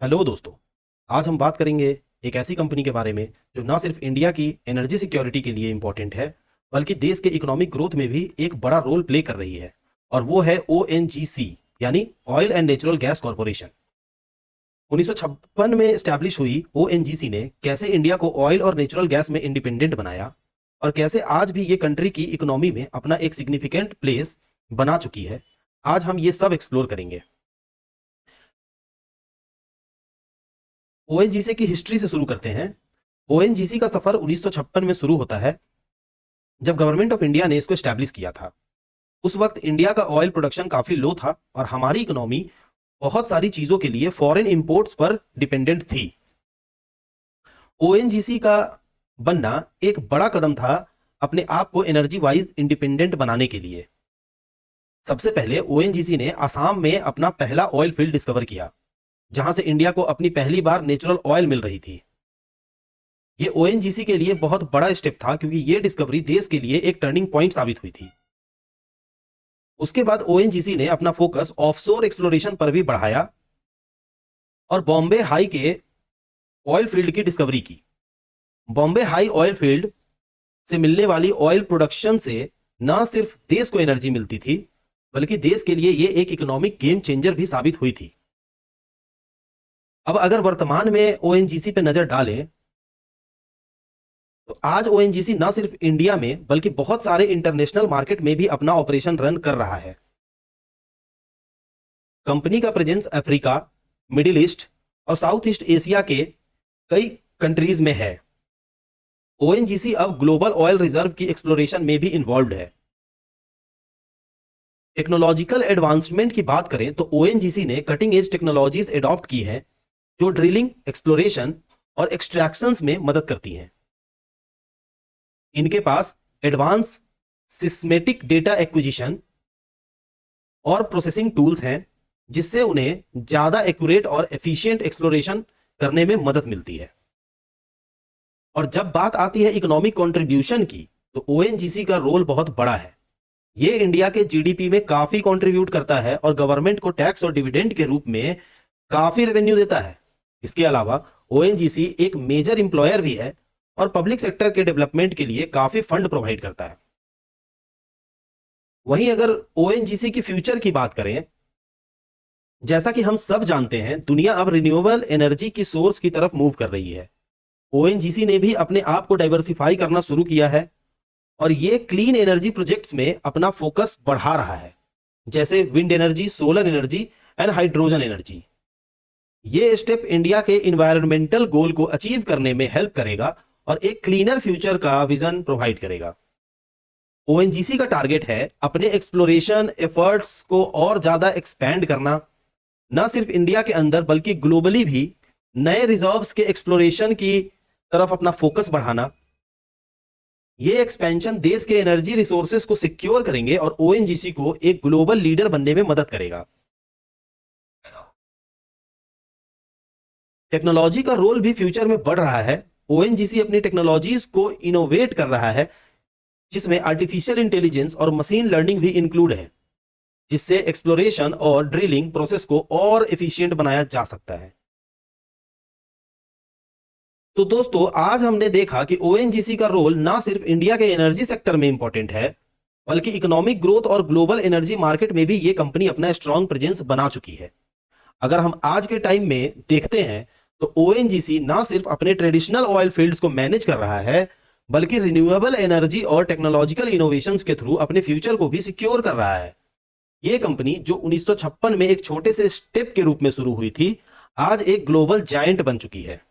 Hello दोस्तों। आज हम बात करेंगे एक ऐसी कंपनी के बारे में जो ना सिर्फ इंडिया की एनर्जी सिक्योरिटी के लिए इंपॉर्टेंट है, बल्कि देश के इकोनॉमिक ग्रोथ में भी एक बड़ा रोल प्ले कर रही है। और वो है ओएनजीसी, यानी oil and natural gas corporation. 1956 में एस्टैब्लिश हुई ओएनजीसी ने कैसे इंडिया को ऑयल और नेचुरल गैस में इंडिपेंडेंट बनाया, और कैसे आज भी ये कंट्री की इकोनॉमी में अपना एक सिग्निफिकेंट प्लेस बना चुकी है। आज हम ये सब एक्सप्लोर करेंगे। ओएनजीसी की हिस्ट्री से शुरू करते हैं। ओएनजीसी का सफर 1956 में शुरू होता है, जब गवर्नमेंट ऑफ इंडिया ने इसको एस्टैब्लिश किया था। उस वक्त इंडिया का ऑयल प्रोडक्शन काफी लो था और हमारी इकोनॉमी बहुत सारी चीजों के लिए फॉरेन इंपोर्ट्स पर डिपेंडेंट थी। ओएनजीसी का बनना एक बड़ा कदम था अपने आप को एनर्जी वाइज इंडिपेंडेंट बनाने के लिए। सबसे पहले ओएनजीसी ने असम में अपना पहला ऑयल फील्ड डिस्कवर किया, जहां से इंडिया को अपनी पहली बार नेचुरल ऑयल मिल रही थी। यह ओएनजीसी के लिए बहुत बड़ा स्टेप था, क्योंकि यह डिस्कवरी देश के लिए एक टर्निंग पॉइंट साबित हुई थी। उसके बाद ओएनजीसी ने अपना फोकस ऑफशोर एक्सप्लोरेशन पर भी बढ़ाया और बॉम्बे हाई के ऑयल फील्ड की डिस्कवरी की। बॉम्बे हाई ऑयल फील्ड से मिलने वाली ऑयल प्रोडक्शन से न सिर्फ देश को एनर्जी मिलती थी, बल्कि देश के लिए यह एक इकोनॉमिक गेम चेंजर भी साबित हुई थी। अब अगर वर्तमान में ओएनजीसी पे नजर डालें, तो आज ओएनजीसी ना सिर्फ इंडिया में बल्कि बहुत सारे इंटरनेशनल मार्केट में भी अपना ऑपरेशन रन कर रहा है। कंपनी का प्रेजेंस अफ्रीका, मिडिल ईस्ट और साउथ ईस्ट एशिया के कई कंट्रीज में है। ओएनजीसी अब ग्लोबल ऑयल रिजर्व की एक्सप्लोरेशन में भी इन्वॉल्व है। टेक्नोलॉजिकल एडवांसमेंट की बात करें तो ओएनजीसी ने कटिंग एज टेक्नोलॉजीज एडॉप्ट की है, जो ड्रिलिंग, एक्सप्लोरेशन और एक्सट्रैक्शंस में मदद करती हैं। इनके पास एडवांस सिस्मेटिक डेटा एक्विजिशन और प्रोसेसिंग टूल्स हैं, जिससे उन्हें ज्यादा एक्यूरेट और एफिशिएंट एक्सप्लोरेशन करने में मदद मिलती है। और जब बात आती है इकोनॉमिक कंट्रीब्यूशन की, तो ओएनजीसी का रोल बहुत बड़ा है। यह इंडिया के जीडीपी में काफी कंट्रीब्यूट करता है और गवर्नमेंट को टैक्स और डिविडेंड के रूप में काफी रेवेन्यू देता है। इसके अलावा ओएनजीसी एक मेजर इंप्लॉयर भी है और पब्लिक सेक्टर के डेवलपमेंट के लिए काफी फंड प्रोवाइड करता है। वहीं अगर ओएनजीसी की फ्यूचर की बात करें, जैसा कि हम सब जानते हैं, दुनिया अब रिन्यूएबल एनर्जी की सोर्स की तरफ मूव कर रही है। ओएनजीसी ने भी अपने आप को डाइवर्सिफाई करना शुरू किया है और ये क्लीन एनर्जी प्रोजेक्ट्स में अपना फोकस बढ़ा रहा है, जैसे wind energy, solar energy and hydrogen energy. ये स्टेप इंडिया के इन्वायरमेंटल गोल को अचीव करने में हेल्प करेगा और एक क्लीनर फ्यूचर का विजन प्रोवाइड करेगा। ओएनजीसी का टारगेट है अपने एक्सप्लोरेशन एफर्ट्स को और ज्यादा एक्सपैंड करना, न सिर्फ इंडिया के अंदर बल्कि ग्लोबली भी नए रिजर्व्स के एक्सप्लोरेशन की तरफ अपना फोकस बढ़ाना। यह एक्सपेंशन देश के एनर्जी रिसोर्सेज को सिक्योर करेंगे और ओएनजीसी को एक ग्लोबल लीडर बनने में मदद करेगा। टेक्नोलॉजी का रोल भी फ्यूचर में बढ़ रहा है। ओएनजीसी अपनी टेक्नोलॉजीज को इनोवेट कर रहा है, जिसमें आर्टिफिशियल इंटेलिजेंस और मशीन लर्निंग भी इंक्लूड है, जिससे एक्सप्लोरेशन और ड्रिलिंग प्रोसेस को और एफिशिएंट बनाया जा सकता है। तो दोस्तों, आज हमने देखा कि ओएनजीसी का रोल ना सिर्फ इंडिया के एनर्जी सेक्टर में इंपॉर्टेंट है, बल्कि इकोनॉमिक ग्रोथ और ग्लोबल एनर्जी मार्केट में भी यह कंपनी अपना स्ट्रॉन्ग प्रेजेंस बना चुकी है। अगर हम आज के टाइम में देखते हैं, तो ओएनजीसी ना सिर्फ अपने ट्रेडिशनल ऑयल फील्ड्स को मैनेज कर रहा है, बल्कि रिन्यूएबल एनर्जी और टेक्नोलॉजिकल इनोवेशंस के थ्रू अपने फ्यूचर को भी सिक्योर कर रहा है। यह कंपनी जो 1956 में एक छोटे से स्टेप के रूप में शुरू हुई थी, आज एक ग्लोबल जायंट बन चुकी है।